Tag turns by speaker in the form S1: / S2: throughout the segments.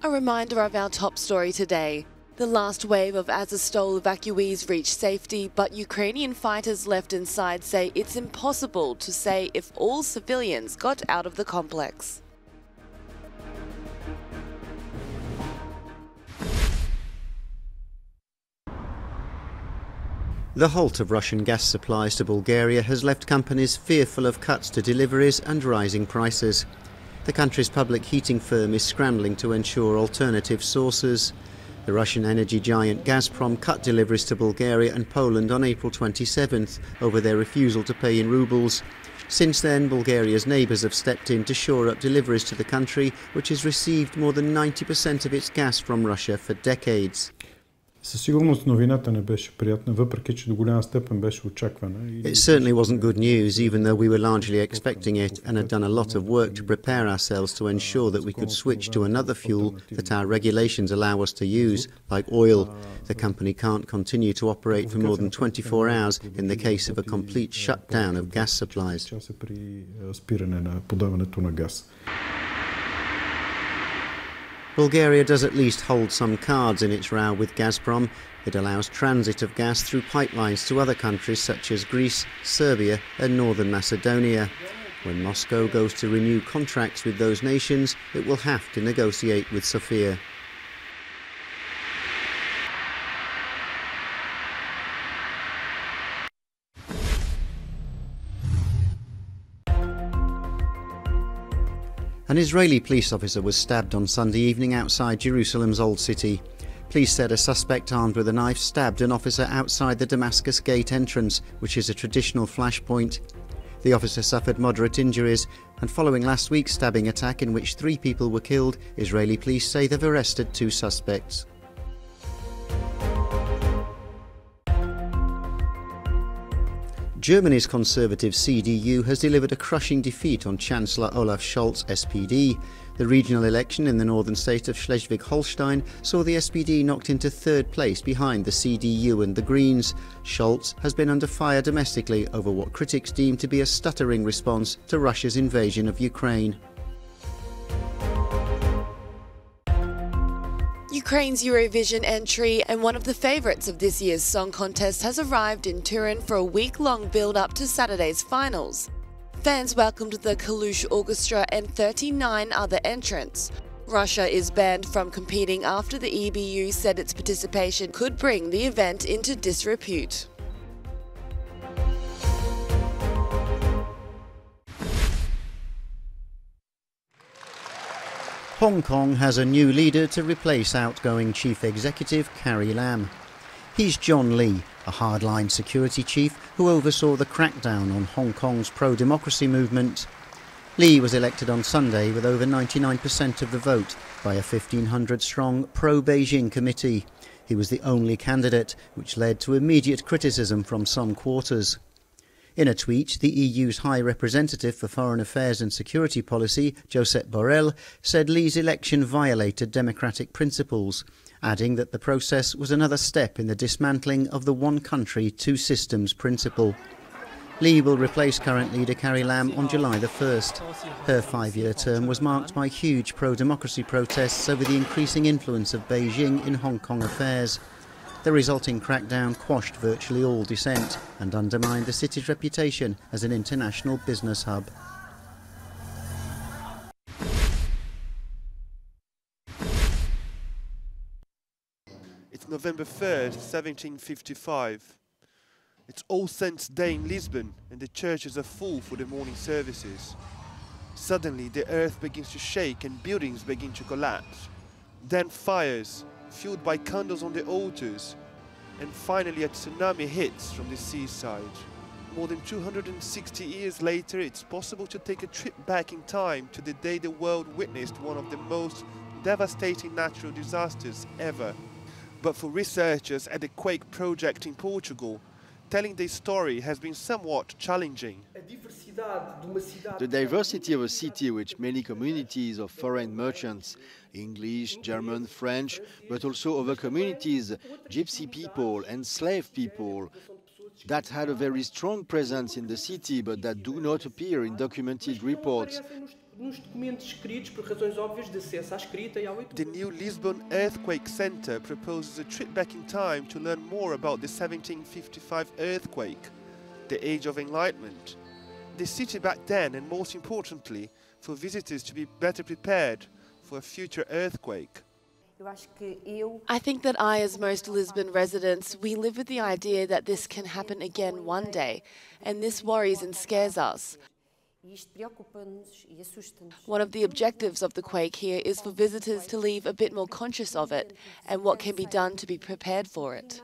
S1: A reminder of our top story today. The last wave of Azovstal evacuees reached safety, but Ukrainian fighters left inside say it's impossible to say if all civilians got out of the complex.
S2: The halt of Russian gas supplies to Bulgaria has left companies fearful of cuts to deliveries and rising prices. The country's public heating firm is scrambling to ensure alternative sources. The Russian energy giant Gazprom cut deliveries to Bulgaria and Poland on April 27th over their refusal to pay in rubles. Since then, Bulgaria's neighbours have stepped in to shore up deliveries to the country, which has received more than 90% of its gas from Russia for decades.
S3: Със сигурност новината не беше приятна, въпреки че до голяма степен беше очаквана.
S2: It certainly wasn't good news, even though we were largely expecting it and had done a lot of work to prepare ourselves to ensure that we could switch to another fuel that our regulations allow us to use, like oil. The company can't continue to operate for more than 24 hours in the case of a complete shutdown of gas supplies.
S3: При спиране на подаването на газ.
S2: Bulgaria does at least hold some cards in its row with Gazprom. It allows transit of gas through pipelines to other countries such as Greece, Serbia and northern Macedonia. When Moscow goes to renew contracts with those nations, it will have to negotiate with Sofia. An Israeli police officer was stabbed on Sunday evening outside Jerusalem's Old City. Police said a suspect armed with a knife stabbed an officer outside the Damascus Gate entrance, which is a traditional flashpoint. The officer suffered moderate injuries, and following last week's stabbing attack in which 3 people were killed, Israeli police say they've arrested 2 suspects. Germany's conservative CDU has delivered a crushing defeat on Chancellor Olaf Scholz' SPD. The regional election in the northern state of Schleswig-Holstein saw the SPD knocked into 3rd place behind the CDU and the Greens. Scholz has been under fire domestically over what critics deem to be a stuttering response to Russia's invasion of Ukraine.
S1: Ukraine's Eurovision entry and one of the favourites of this year's song contest has arrived in Turin for a week-long build-up to Saturday's finals. Fans welcomed the Kalush Orchestra and 39 other entrants. Russia is banned from competing after the EBU said its participation could bring the event into disrepute.
S2: Hong Kong has a new leader to replace outgoing Chief Executive Carrie Lam. He's John Lee, a hardline security chief who oversaw the crackdown on Hong Kong's pro-democracy movement. Lee was elected on Sunday with over 99% of the vote by a 1,500-strong pro-Beijing committee. He was the only candidate, which led to immediate criticism from some quarters. In a tweet, the EU's High Representative for Foreign Affairs and Security Policy, Josep Borrell, said Lee's election violated democratic principles, adding that the process was another step in the dismantling of the one country, two systems principle. Lee will replace current leader Carrie Lam on July the 1st. Her 5-year term was marked by huge pro-democracy protests over the increasing influence of Beijing in Hong Kong affairs. The resulting crackdown quashed virtually all dissent and undermined the city's reputation as an international business hub.
S4: It's November 3rd, 1755. It's All Saints' Day in Lisbon, and the churches are full for the morning services. Suddenly, the earth begins to shake and buildings begin to collapse. Then fires, fueled by candles on the altars, and finally a tsunami hits from the seaside. More than 260 years later, it's possible to take a trip back in time to the day the world witnessed one of the most devastating natural disasters ever. But for researchers at the Quake project in Portugal, telling their story has been somewhat challenging.
S5: The diversity of a city with many communities of foreign merchants, English, German, French, but also other communities, gypsy people and slave people, that had a very strong presence in the city but that do not appear in documented reports.
S4: The new Lisbon Earthquake Center proposes a trip back in time to learn more about the 1755 earthquake, the Age of Enlightenment, the city back then, and most importantly, for visitors to be better prepared for a future earthquake.
S1: I think that I, as most Lisbon residents, we live with the idea that this can happen again one day, and this worries and scares us. One of the objectives of the quake here is for visitors to leave a bit more conscious of it and what can be done to be prepared for it.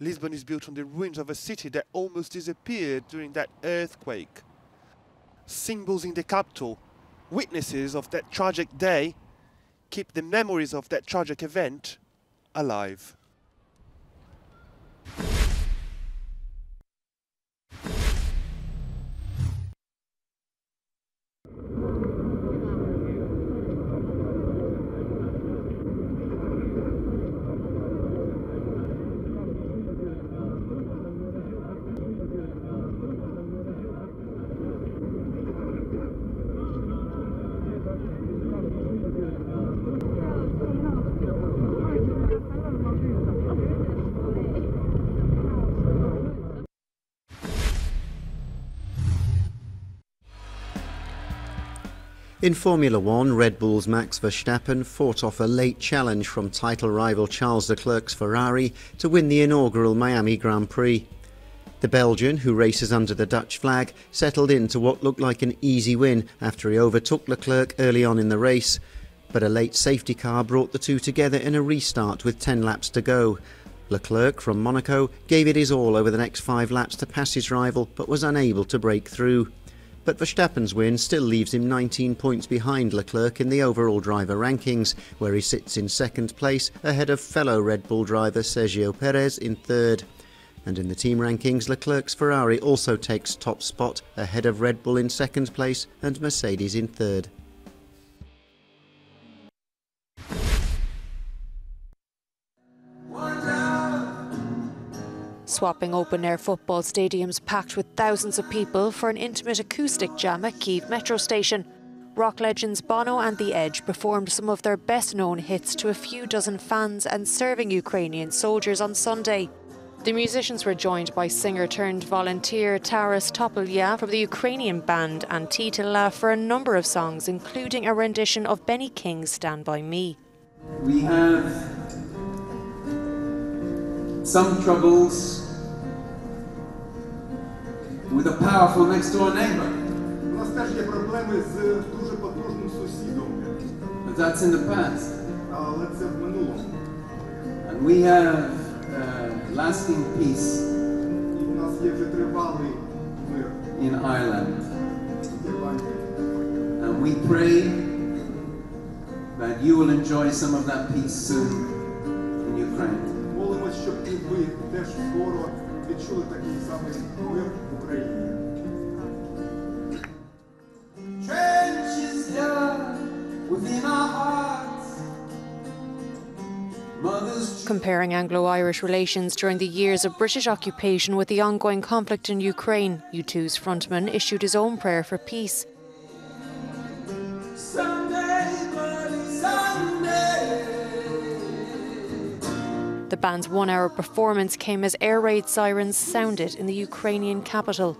S4: Lisbon is built on the ruins of a city that almost disappeared during that earthquake. Symbols in the capital, witnesses of that tragic day, keep the memories of that tragic event alive.
S2: In Formula One, Red Bull's Max Verstappen fought off a late challenge from title rival Charles Leclerc's Ferrari to win the inaugural Miami Grand Prix. The Belgian, who races under the Dutch flag, settled into what looked like an easy win after he overtook Leclerc early on in the race. But a late safety car brought the two together in a restart with 10 laps to go. Leclerc from Monaco gave it his all over the next 5 laps to pass his rival, but was unable to break through. But Verstappen's win still leaves him 19 points behind Leclerc in the overall driver rankings, where he sits in second place ahead of fellow Red Bull driver Sergio Perez in third. And in the team rankings, Leclerc's Ferrari also takes top spot ahead of Red Bull in second place and Mercedes in third.
S6: Swapping open-air football stadiums packed with thousands of people for an intimate acoustic jam at Kyiv metro station. Rock legends Bono and The Edge performed some of their best-known hits to a few dozen fans and serving Ukrainian soldiers on Sunday. The musicians were joined by singer-turned-volunteer Taras Topolya from the Ukrainian band Antitila for a number of songs, including a rendition of Benny King's Stand By Me.
S7: We have some troubles with a powerful next-door neighbor. But that's in the past. And we have lasting peace in Ireland. And we pray that you will enjoy some of that peace soon in Ukraine. Trenches dug within our hearts.
S6: Comparing Anglo-Irish relations during the years of British occupation with the ongoing conflict in Ukraine, U2's frontman issued his own prayer for peace. The band's one-hour performance came as air raid sirens sounded in the Ukrainian capital.